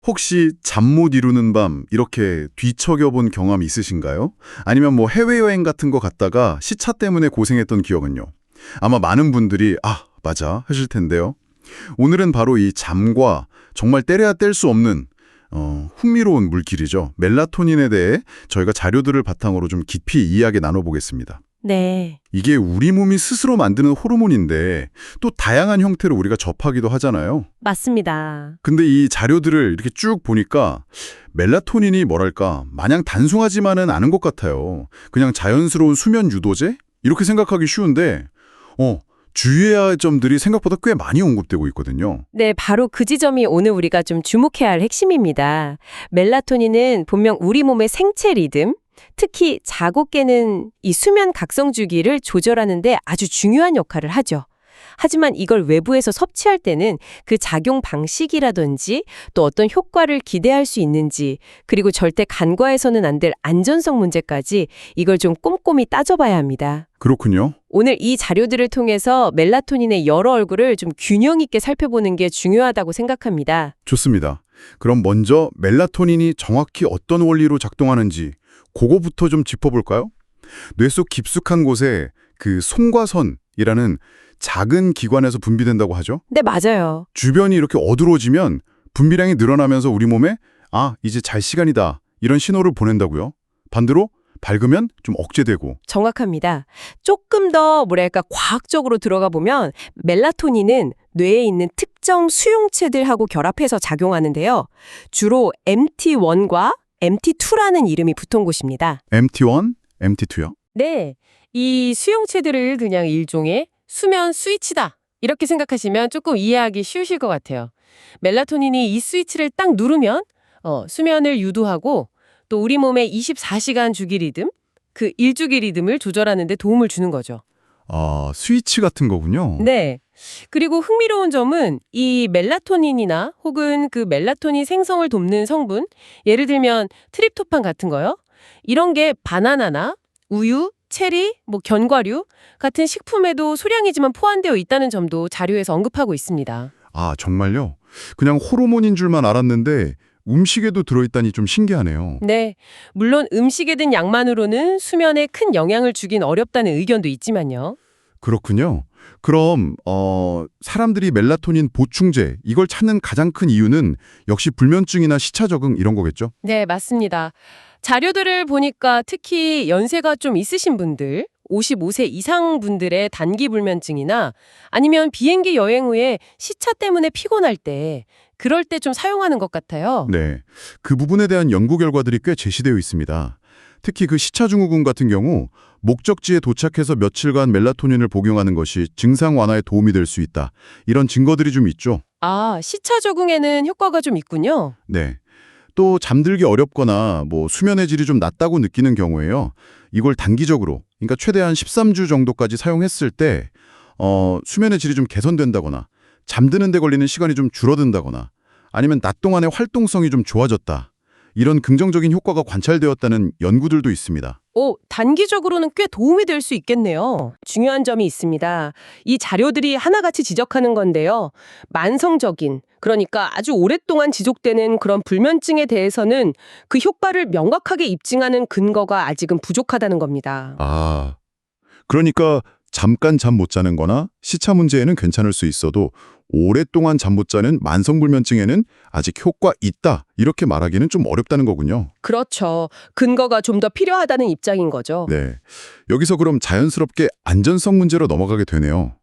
혹시 잠 못 이루는 밤 이렇게 뒤척여 본 경험 있으신가요? 아니면 뭐 해외여행 같은 거 갔다가 시차 때문에 고생했던 기억은요? 아마 많은 분들이 맞아 하실 텐데요. 오늘은 바로 이 잠과 정말 때려야 뗄 수 없는 흥미로운 물길이죠. 멜라토닌에 대해 저희가 자료들을 바탕으로 좀 깊이 이야기 나눠보겠습니다. 네, 이게 우리 몸이 스스로 만드는 호르몬인데 또 다양한 형태로 우리가 접하기도 하잖아요. 맞습니다. 근데 이 자료들을 이렇게 쭉 보니까 멜라토닌이 뭐랄까 마냥 단순하지만은 않은 것 같아요. 그냥 자연스러운 수면 유도제? 이렇게 생각하기 쉬운데 주의해야 할 점들이 생각보다 꽤 많이 언급되고 있거든요. 네, 바로 그 지점이 오늘 우리가 좀 주목해야 할 핵심입니다. 멜라토닌은 분명 우리 몸의 생체 리듬, 특히 자고 깨는 이 수면 각성 주기를 조절하는 데 아주 중요한 역할을 하죠. 하지만 이걸 외부에서 섭취할 때는 그 작용 방식이라든지 또 어떤 효과를 기대할 수 있는지, 그리고 절대 간과해서는 안 될 안전성 문제까지 이걸 좀 꼼꼼히 따져봐야 합니다. 그렇군요. 오늘 이 자료들을 통해서 멜라토닌의 여러 얼굴을 좀 균형 있게 살펴보는 게 중요하다고 생각합니다. 좋습니다. 그럼 먼저 멜라토닌이 정확히 어떤 원리로 작동하는지 그거부터 좀 짚어볼까요? 뇌 속 깊숙한 곳에 그 송과선이라는 작은 기관에서 분비된다고 하죠. 네, 맞아요. 주변이 이렇게 어두워지면 분비량이 늘어나면서 우리 몸에 이제 잘 시간이다 이런 신호를 보낸다고요. 반대로 밝으면 좀 억제되고. 정확합니다. 조금 더 과학적으로 들어가 보면 멜라토닌은 뇌에 있는 특정 수용체들하고 결합해서 작용하는데요. 주로 MT1과 MT2라는 이름이 붙은 곳입니다. MT1, MT2요? 네, 이 수용체들을 그냥 일종의 수면 스위치다, 이렇게 생각하시면 조금 이해하기 쉬우실 것 같아요. 멜라토닌이 이 스위치를 딱 누르면 수면을 유도하고 또 우리 몸의 24시간 주기 리듬, 그 일주기 리듬을 조절하는 데 도움을 주는 거죠. 스위치 같은 거군요. 네. 그리고 흥미로운 점은 이 멜라토닌이나 혹은 그 멜라토닌 생성을 돕는 성분, 예를 들면 트립토판 같은 거요. 이런 게 바나나나 우유, 체리, 견과류 같은 식품에도 소량이지만 포함되어 있다는 점도 자료에서 언급하고 있습니다. 정말요? 그냥 호르몬인 줄만 알았는데 음식에도 들어있다니 좀 신기하네요. 네, 물론 음식에 든 양만으로는 수면에 큰 영향을 주긴 어렵다는 의견도 있지만요. 그렇군요. 그럼 사람들이 멜라토닌 보충제 이걸 찾는 가장 큰 이유는 역시 불면증이나 시차 적응 이런 거겠죠? 네, 맞습니다. 자료들을 보니까 특히 연세가 좀 있으신 분들, 55세 이상 분들의 단기 불면증이나 아니면 비행기 여행 후에 시차 때문에 피곤할 때, 그럴 때 좀 사용하는 것 같아요. 네. 그 부분에 대한 연구 결과들이 꽤 제시되어 있습니다. 특히 그 시차 증후군 같은 경우 목적지에 도착해서 며칠간 멜라토닌을 복용하는 것이 증상 완화에 도움이 될 수 있다. 이런 증거들이 좀 있죠. 시차 적응에는 효과가 좀 있군요. 네. 또 잠들기 어렵거나 수면의 질이 좀 낮다고 느끼는 경우에요. 이걸 단기적으로, 그러니까 최대한 13주 정도까지 사용했을 때 수면의 질이 좀 개선된다거나 잠드는 데 걸리는 시간이 좀 줄어든다거나 아니면 낮 동안의 활동성이 좀 좋아졌다. 이런 긍정적인 효과가 관찰되었다는 연구들도 있습니다. 단기적으로는 꽤 도움이 될 수 있겠네요. 중요한 점이 있습니다. 이 자료들이 하나같이 지적하는 건데요. 만성적인, 그러니까 아주 오랫동안 지속되는 그런 불면증에 대해서는 그 효과를 명확하게 입증하는 근거가 아직은 부족하다는 겁니다. 그러니까 잠깐 잠 못 자는 거나 시차 문제에는 괜찮을 수 있어도 오랫동안 잠 못 자는 만성불면증에는 아직 효과 있다. 이렇게 말하기는 좀 어렵다는 거군요. 그렇죠. 근거가 좀 더 필요하다는 입장인 거죠. 네. 여기서 그럼 자연스럽게 안전성 문제로 넘어가게 되네요.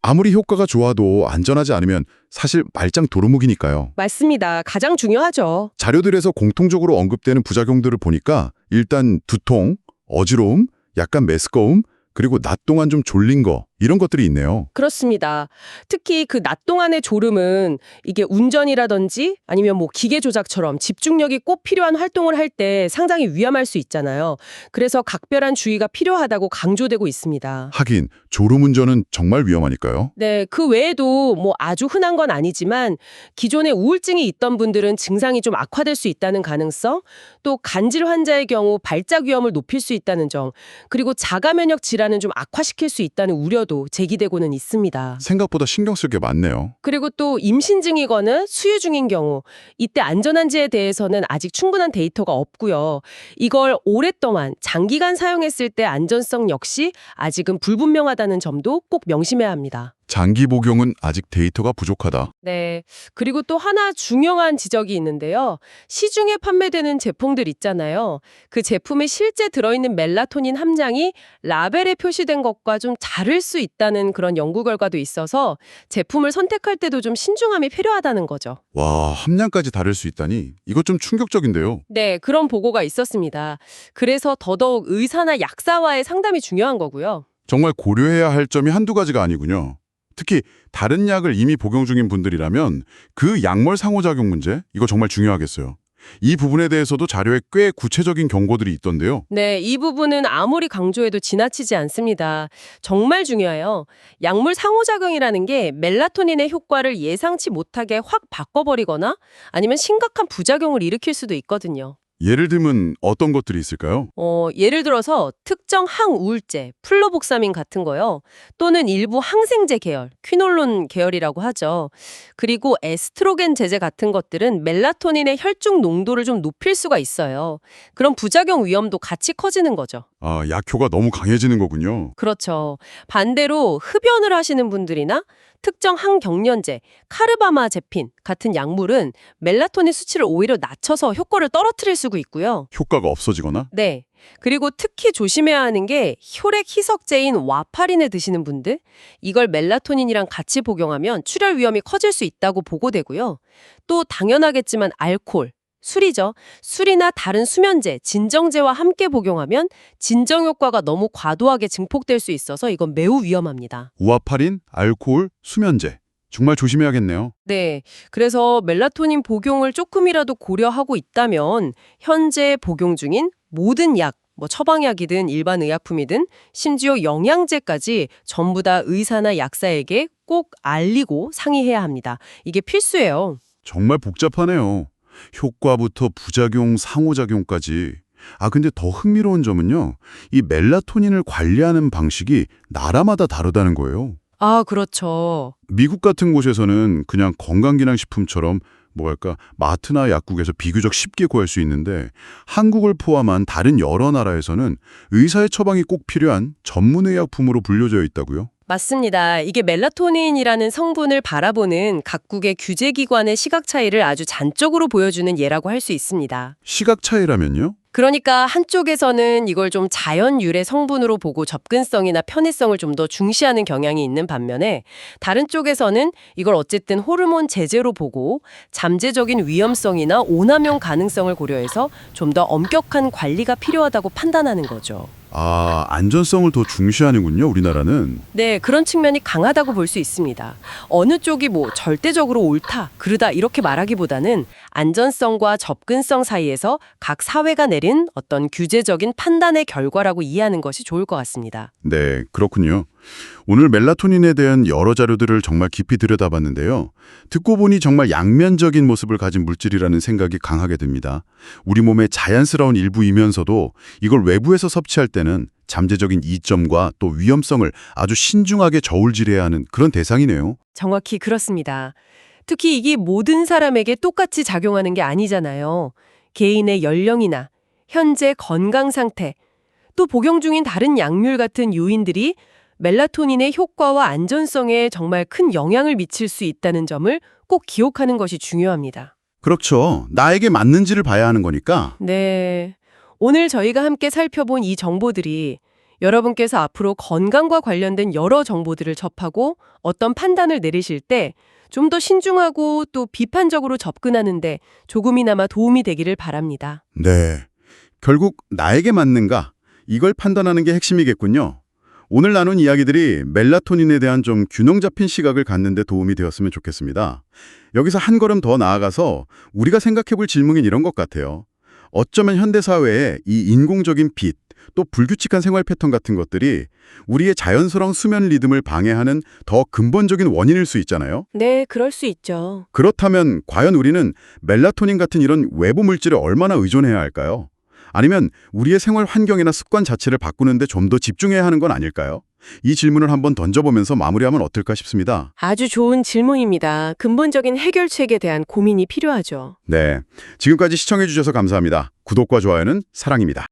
아무리 효과가 좋아도 안전하지 않으면 사실 말짱 도루묵이니까요. 맞습니다. 가장 중요하죠. 자료들에서 공통적으로 언급되는 부작용들을 보니까 일단 두통, 어지러움, 약간 메스꺼움, 그리고 낮 동안 좀 졸린 거 이런 것들이 있네요. 그렇습니다. 특히 그 낮 동안의 졸음은 이게 운전이라든지 아니면 기계 조작처럼 집중력이 꼭 필요한 활동을 할 때 상당히 위험할 수 있잖아요. 그래서 각별한 주의가 필요하다고 강조되고 있습니다. 하긴 졸음운전은 정말 위험하니까요. 네, 그 외에도 아주 흔한 건 아니지만 기존에 우울증이 있던 분들은 증상이 좀 악화될 수 있다는 가능성, 또 간질 환자의 경우 발작 위험을 높일 수 있다는 점, 그리고 자가 면역 질환은 좀 악화시킬 수 있다는 우려도 우려도 제기되고는 있습니다. 생각보다 신경 쓸 게 많네요. 그리고 또 임신 중이거나 수유 중인 경우 이때 안전한지에 대해서는 아직 충분한 데이터가 없고요. 이걸 오랫동안 장기간 사용했을 때 안전성 역시 아직은 불분명하다는 점도 꼭 명심해야 합니다. 장기 복용은 아직 데이터가 부족하다. 네. 그리고 또 하나 중요한 지적이 있는데요. 시중에 판매되는 제품들 있잖아요. 그 제품에 실제 들어있는 멜라토닌 함량이 라벨에 표시된 것과 좀 다를 수 있다는 그런 연구 결과도 있어서 제품을 선택할 때도 좀 신중함이 필요하다는 거죠. 와, 함량까지 다를 수 있다니 이것 좀 충격적인데요. 네, 그런 보고가 있었습니다. 그래서 더더욱 의사나 약사와의 상담이 중요한 거고요. 정말 고려해야 할 점이 한두 가지가 아니군요. 특히 다른 약을 이미 복용 중인 분들이라면 그 약물 상호작용 문제, 이거 정말 중요하겠어요. 이 부분에 대해서도 자료에 꽤 구체적인 경고들이 있던데요. 네, 이 부분은 아무리 강조해도 지나치지 않습니다. 정말 중요해요. 약물 상호작용이라는 게 멜라토닌의 효과를 예상치 못하게 확 바꿔버리거나 아니면 심각한 부작용을 일으킬 수도 있거든요. 예를 들면 어떤 것들이 있을까요? 예를 들어서 특정 항우울제, 플로복사민 같은 거요. 또는 일부 항생제 계열, 퀴놀론 계열이라고 하죠. 그리고 에스트로겐 제제 같은 것들은 멜라토닌의 혈중 농도를 좀 높일 수가 있어요. 그런 부작용 위험도 같이 커지는 거죠. 아, 약효가 너무 강해지는 거군요. 그렇죠. 반대로 흡연을 하시는 분들이나 특정 항경련제, 카르바마제핀 같은 약물은 멜라토닌 수치를 오히려 낮춰서 효과를 떨어뜨릴 수가 있고요. 효과가 없어지거나? 네. 그리고 특히 조심해야 하는 게 혈액 희석제인 와파린을 드시는 분들, 이걸 멜라토닌이랑 같이 복용하면 출혈 위험이 커질 수 있다고 보고되고요. 또 당연하겠지만 알코올, 술이죠. 술이나 다른 수면제, 진정제와 함께 복용하면 진정 효과가 너무 과도하게 증폭될 수 있어서 이건 매우 위험합니다. 우아파린, 알코올, 수면제. 정말 조심해야겠네요. 네. 그래서 멜라토닌 복용을 조금이라도 고려하고 있다면 현재 복용 중인 모든 약, 처방약이든 일반 의약품이든 심지어 영양제까지 전부 다 의사나 약사에게 꼭 알리고 상의해야 합니다. 이게 필수예요. 정말 복잡하네요. 효과부터 부작용, 상호작용까지. 아, 근데 더 흥미로운 점은요. 이 멜라토닌을 관리하는 방식이 나라마다 다르다는 거예요. 아, 그렇죠. 미국 같은 곳에서는 그냥 건강기능식품처럼 마트나 약국에서 비교적 쉽게 구할 수 있는데 한국을 포함한 다른 여러 나라에서는 의사의 처방이 꼭 필요한 전문의약품으로 분류되어 있다고요? 맞습니다. 이게 멜라토닌이라는 성분을 바라보는 각국의 규제기관의 시각 차이를 아주 잔적으로 보여주는 예라고 할 수 있습니다. 시각 차이라면요? 그러니까 한쪽에서는 이걸 좀 자연 유래 성분으로 보고 접근성이나 편의성을 좀 더 중시하는 경향이 있는 반면에 다른 쪽에서는 이걸 어쨌든 호르몬 제제로 보고 잠재적인 위험성이나 오남용 가능성을 고려해서 좀 더 엄격한 관리가 필요하다고 판단하는 거죠. 아, 안전성을 더 중시하는군요, 우리나라는. 네, 그런 측면이 강하다고 볼 수 있습니다. 어느 쪽이 절대적으로 옳다, 그르다 이렇게 말하기보다는 안전성과 접근성 사이에서 각 사회가 내린 어떤 규제적인 판단의 결과라고 이해하는 것이 좋을 것 같습니다. 네, 그렇군요. 오늘 멜라토닌에 대한 여러 자료들을 정말 깊이 들여다봤는데요. 듣고 보니 정말 양면적인 모습을 가진 물질이라는 생각이 강하게 듭니다. 우리 몸의 자연스러운 일부이면서도 이걸 외부에서 섭취할 때는 잠재적인 이점과 또 위험성을 아주 신중하게 저울질해야 하는 그런 대상이네요. 정확히 그렇습니다. 특히 이게 모든 사람에게 똑같이 작용하는 게 아니잖아요. 개인의 연령이나 현재 건강 상태, 또 복용 중인 다른 약물 같은 요인들이 멜라토닌의 효과와 안전성에 정말 큰 영향을 미칠 수 있다는 점을 꼭 기억하는 것이 중요합니다. 그렇죠. 나에게 맞는지를 봐야 하는 거니까. 네. 오늘 저희가 함께 살펴본 이 정보들이 여러분께서 앞으로 건강과 관련된 여러 정보들을 접하고 어떤 판단을 내리실 때 좀 더 신중하고 또 비판적으로 접근하는데 조금이나마 도움이 되기를 바랍니다. 네. 결국 나에게 맞는가? 이걸 판단하는 게 핵심이겠군요. 오늘 나눈 이야기들이 멜라토닌에 대한 좀 균형 잡힌 시각을 갖는 데 도움이 되었으면 좋겠습니다. 여기서 한 걸음 더 나아가서 우리가 생각해 볼 질문은 이런 것 같아요. 어쩌면 현대사회에 이 인공적인 빛, 또 불규칙한 생활 패턴 같은 것들이 우리의 자연스러운 수면 리듬을 방해하는 더 근본적인 원인일 수 있잖아요. 네, 그럴 수 있죠. 그렇다면 과연 우리는 멜라토닌 같은 이런 외부 물질에 얼마나 의존해야 할까요? 아니면 우리의 생활 환경이나 습관 자체를 바꾸는데 좀 더 집중해야 하는 건 아닐까요? 이 질문을 한번 던져보면서 마무리하면 어떨까 싶습니다. 아주 좋은 질문입니다. 근본적인 해결책에 대한 고민이 필요하죠. 네, 지금까지 시청해주셔서 감사합니다. 구독과 좋아요는 사랑입니다.